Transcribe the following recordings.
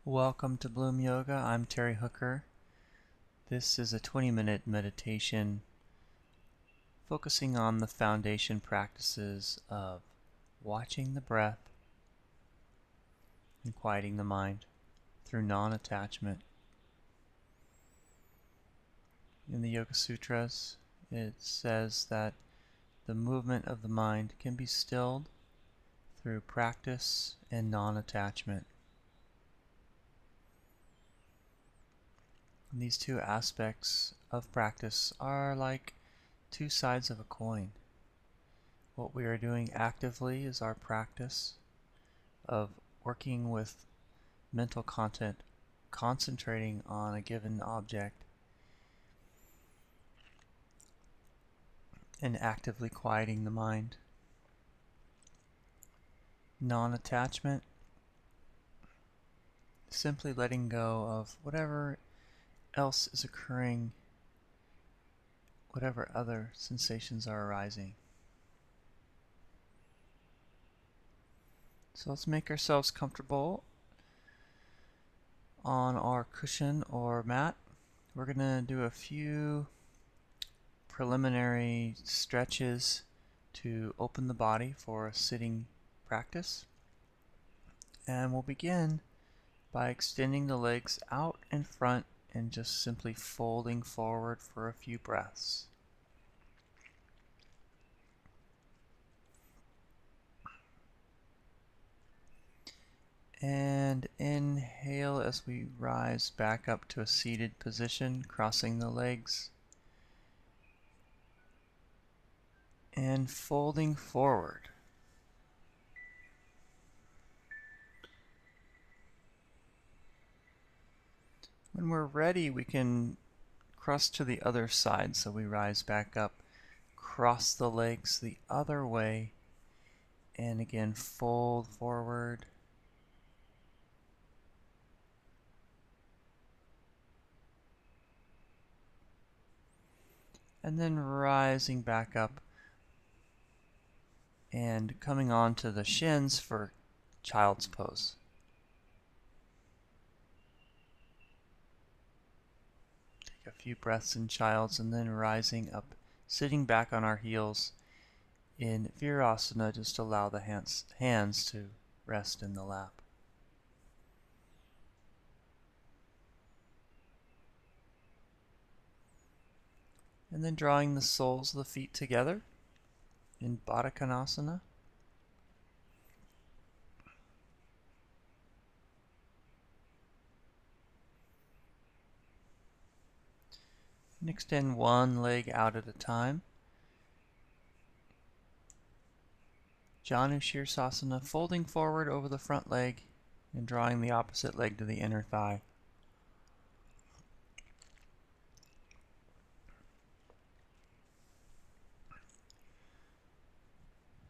Welcome to Bloom Yoga. I'm Terry Hooker. This is a 20-minute meditation focusing on the foundation practices of watching the breath and quieting the mind through non-attachment. In the Yoga Sutras, it says that the movement of the mind can be stilled through practice and non-attachment. And these two aspects of practice are like two sides of a coin. What we are doing actively is our practice of working with mental content, concentrating on a given object, and actively quieting the mind. Non-attachment, simply letting go of whatever else is occurring, whatever other sensations are arising. So let's make ourselves comfortable on our cushion or mat. We're going to do a few preliminary stretches to open the body for a sitting practice. And we'll begin by extending the legs out in front and just simply folding forward for a few breaths. And inhale as we rise back up to a seated position, crossing the legs and folding forward. When we're ready, we can cross to the other side, so we rise back up, cross the legs the other way, and again fold forward. And then rising back up and coming on to the shins for child's pose. Take a few breaths in child's and then rising up, sitting back on our heels in Virasana. Just allow the hands to rest in the lap. And then drawing the soles of the feet together in Baddha Konasana. And extend one leg out at a time. Janu Shirsasana, folding forward over the front leg and drawing the opposite leg to the inner thigh.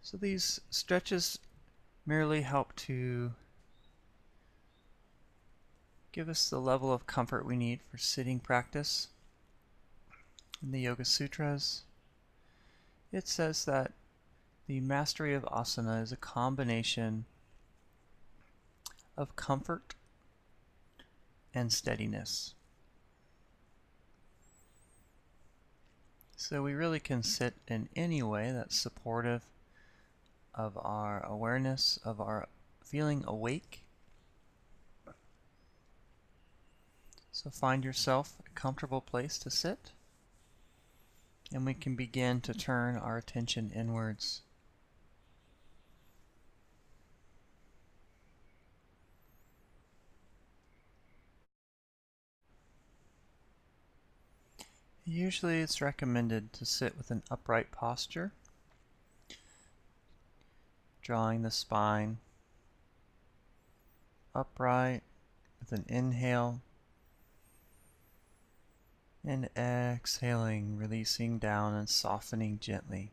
So these stretches merely help to give us the level of comfort we need for sitting practice. In the Yoga Sutras, it says that the mastery of asana is a combination of comfort and steadiness. So we really can sit in any way that's supportive of our awareness, of our feeling awake. So find yourself a comfortable place to sit, and we can begin to turn our attention inwards. Usually it's recommended to sit with an upright posture, drawing the spine upright with an inhale and exhaling, releasing down and softening gently.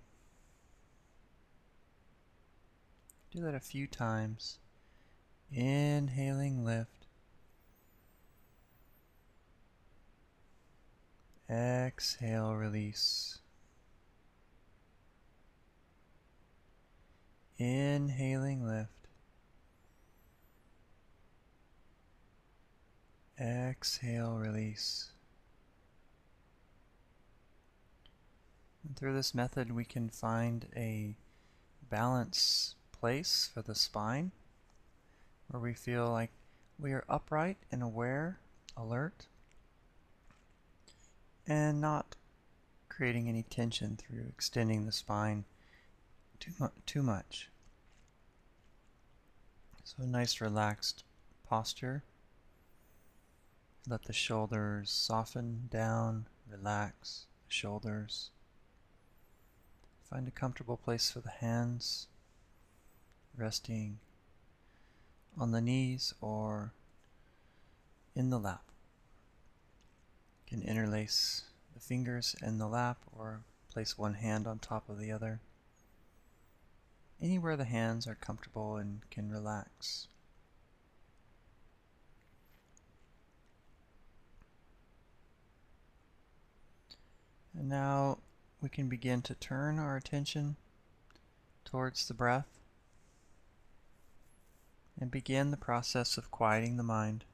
Do that a few times. Inhaling, lift. Exhale, release. Inhaling, lift. Exhale, release. And through this method, we can find a balance place for the spine where we feel like we are upright and aware, alert, and not creating any tension through extending the spine too much. So a nice relaxed posture. Let the shoulders soften down, relax the shoulders. Find a comfortable place for the hands, resting on the knees or in the lap. You can interlace the fingers in the lap or place one hand on top of the other. Anywhere the hands are comfortable and can relax. And now we can begin to turn our attention towards the breath and begin the process of quieting the mind.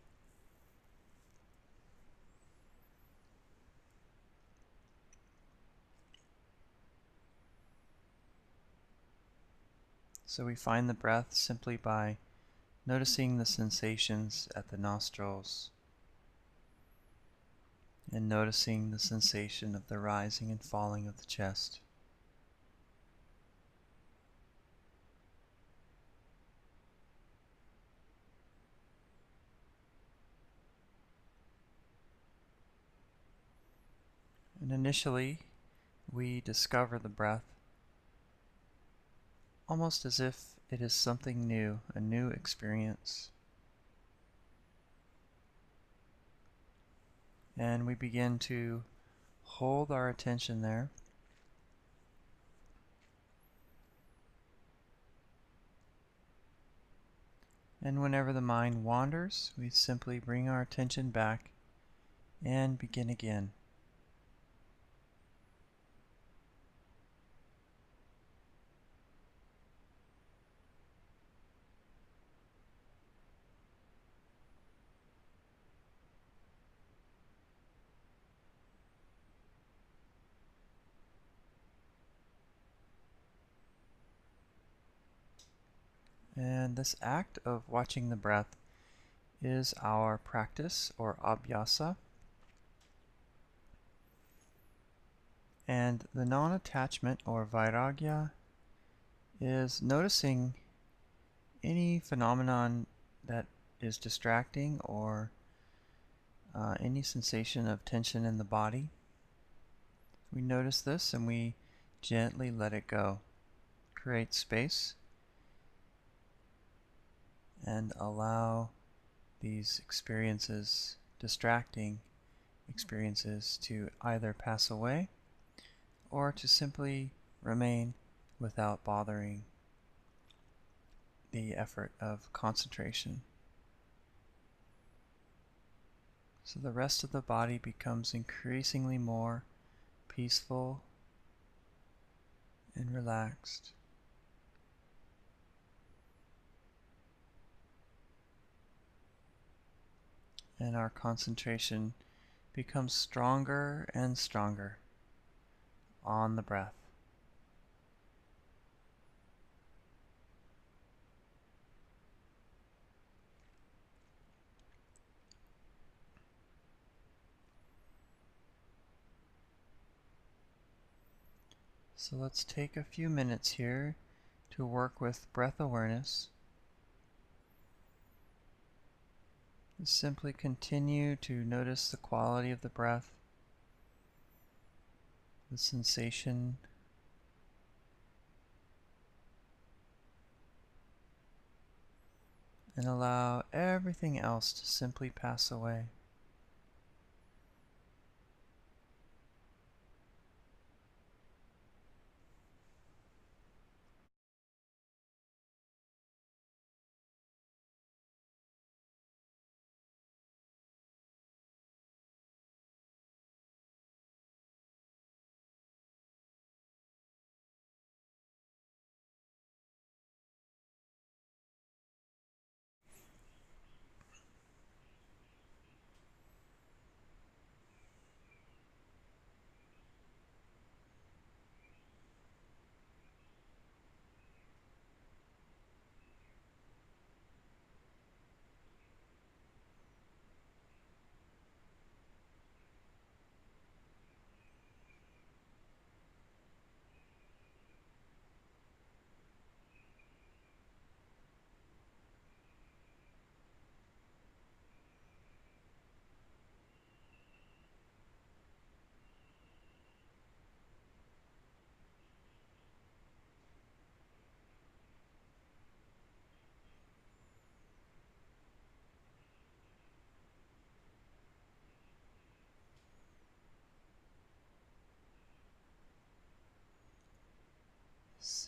So we find the breath simply by noticing the sensations at the nostrils and noticing the sensation of the rising and falling of the chest. And initially, we discover the breath almost as if it is something new, a new experience. And we begin to hold our attention there. And whenever the mind wanders, we simply bring our attention back and begin again. And this act of watching the breath is our practice or abhyasa. And the non-attachment or vairagya is noticing any phenomenon that is distracting or any sensation of tension in the body. We notice this and we gently let it go. Create space and allow these experiences, distracting experiences, to either pass away or to simply remain without bothering the effort of concentration. So the rest of the body becomes increasingly more peaceful and relaxed. And our concentration becomes stronger and stronger on the breath. So let's take a few minutes here to work with breath awareness. Simply continue to notice the quality of the breath, the sensation, and allow everything else to simply pass away.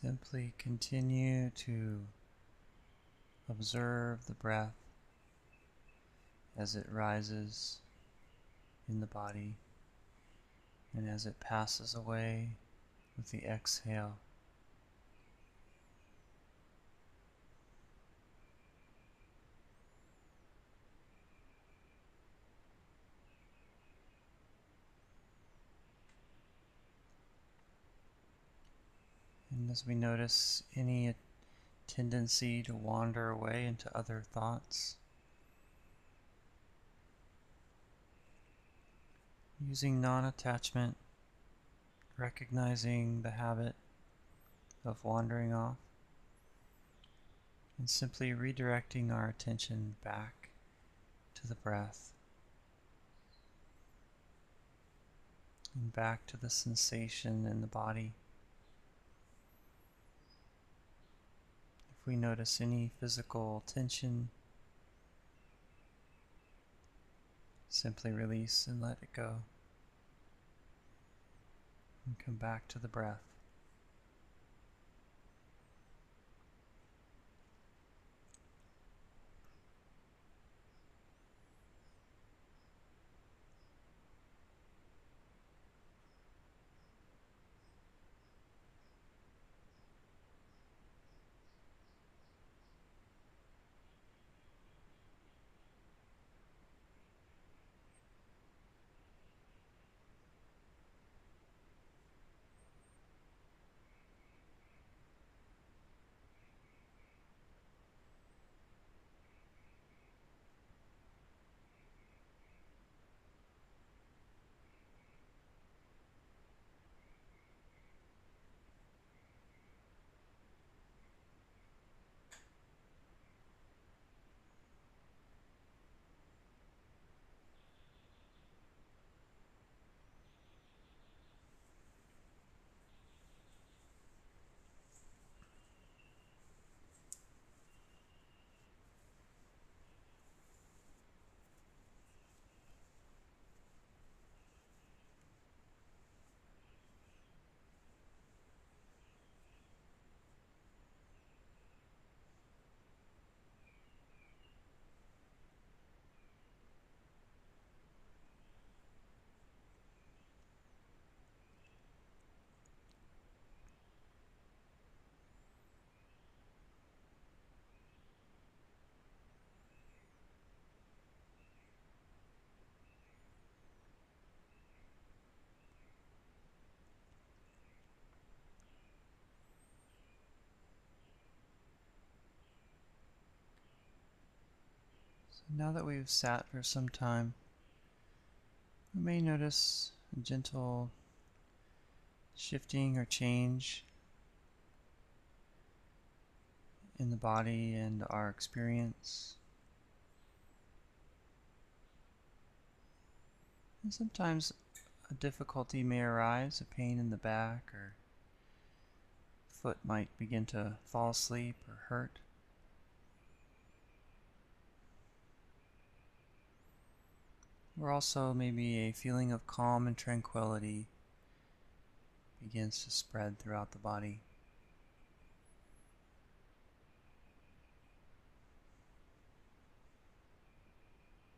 Simply continue to observe the breath as it rises in the body and as it passes away with the exhale. And as we notice any tendency to wander away into other thoughts, using non-attachment, recognizing the habit of wandering off, and simply redirecting our attention back to the breath and back to the sensation in the body. If we notice any physical tension, simply release and let it go, and come back to the breath. So now that we've sat for some time, we may notice a gentle shifting or change in the body and our experience. And sometimes a difficulty may arise, a pain in the back, or foot might begin to fall asleep or hurt. Or also maybe a feeling of calm and tranquility begins to spread throughout the body.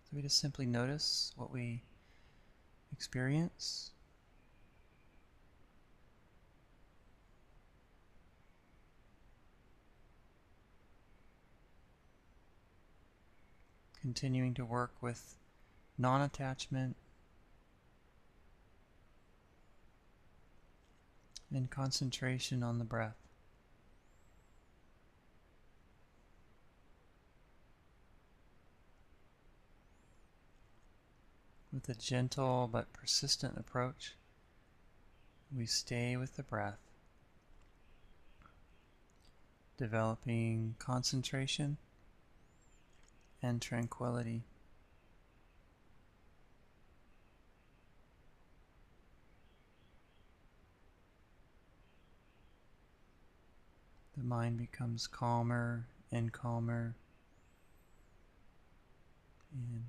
So we just simply notice what we experience. Continuing to work with non-attachment and concentration on the breath. With a gentle but persistent approach, we stay with the breath, developing concentration and tranquility. The mind becomes calmer and calmer and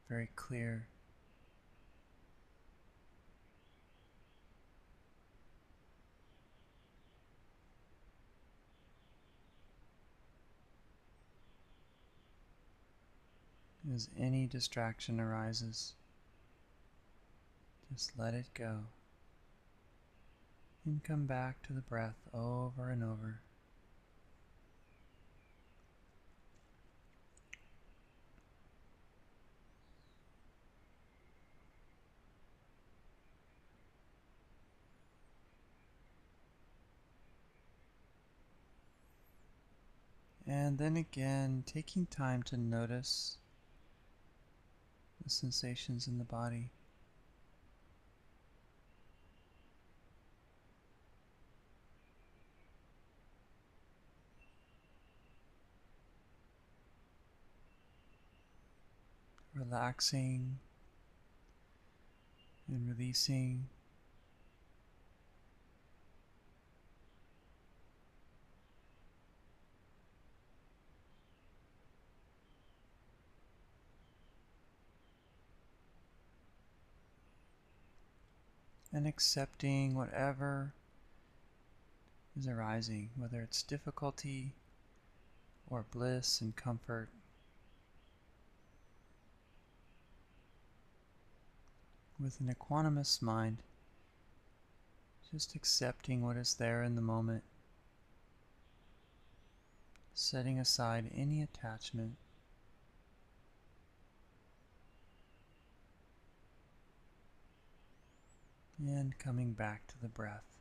very clear. As any distraction arises, just let it go and come back to the breath over and over. And then again, taking time to notice the sensations in the body. Relaxing and releasing. And accepting whatever is arising, whether it's difficulty or bliss and comfort. With an equanimous mind, just accepting what is there in the moment, setting aside any attachment, and coming back to the breath.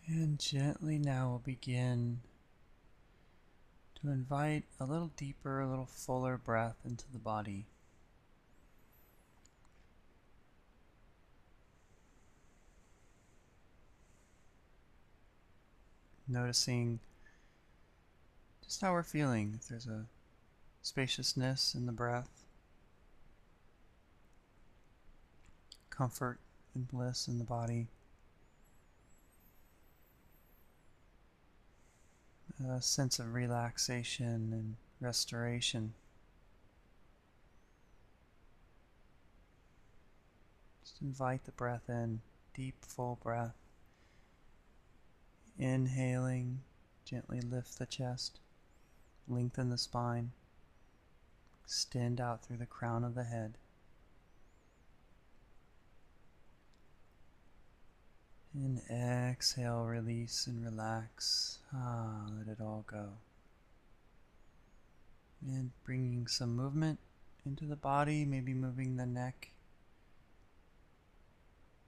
And gently now we'll begin to invite a little deeper, a little fuller breath into the body. Noticing just how we're feeling, if there's a spaciousness in the breath, comfort and bliss in the body. a sense of relaxation and restoration. Just invite the breath in, deep, full breath. Inhaling, gently lift the chest, lengthen the spine, extend out through the crown of the head. And exhale, release and relax. Let it all go. And bringing some movement into the body, maybe moving the neck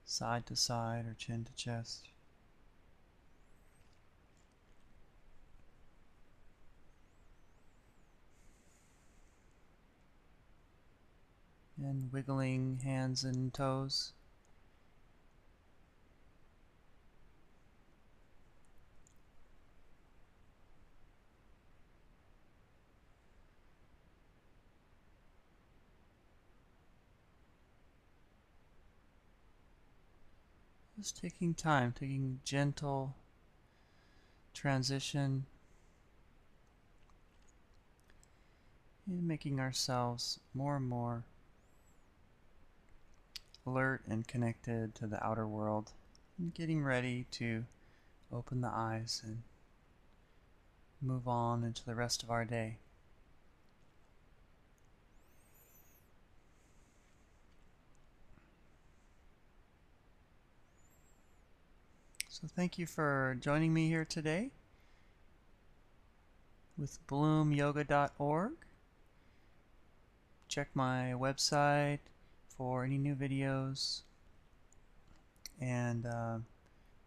side to side or chin to chest. And wiggling hands and toes. Just taking time, taking gentle transition and making ourselves more and more alert and connected to the outer world, and getting ready to open the eyes and move on into the rest of our day. So thank you for joining me here today with bloomyoga.org. Check my website for any new videos, and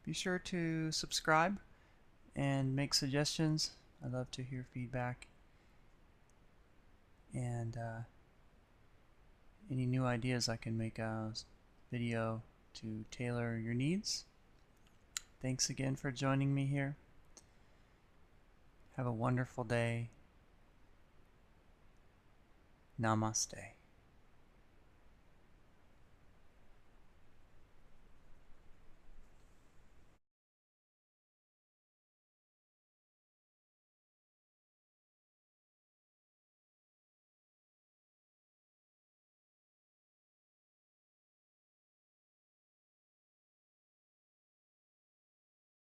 be sure to subscribe and make suggestions. I love to hear feedback and any new ideas I can make a video to tailor your needs. Thanks again for joining me here. Have a wonderful day. Namaste.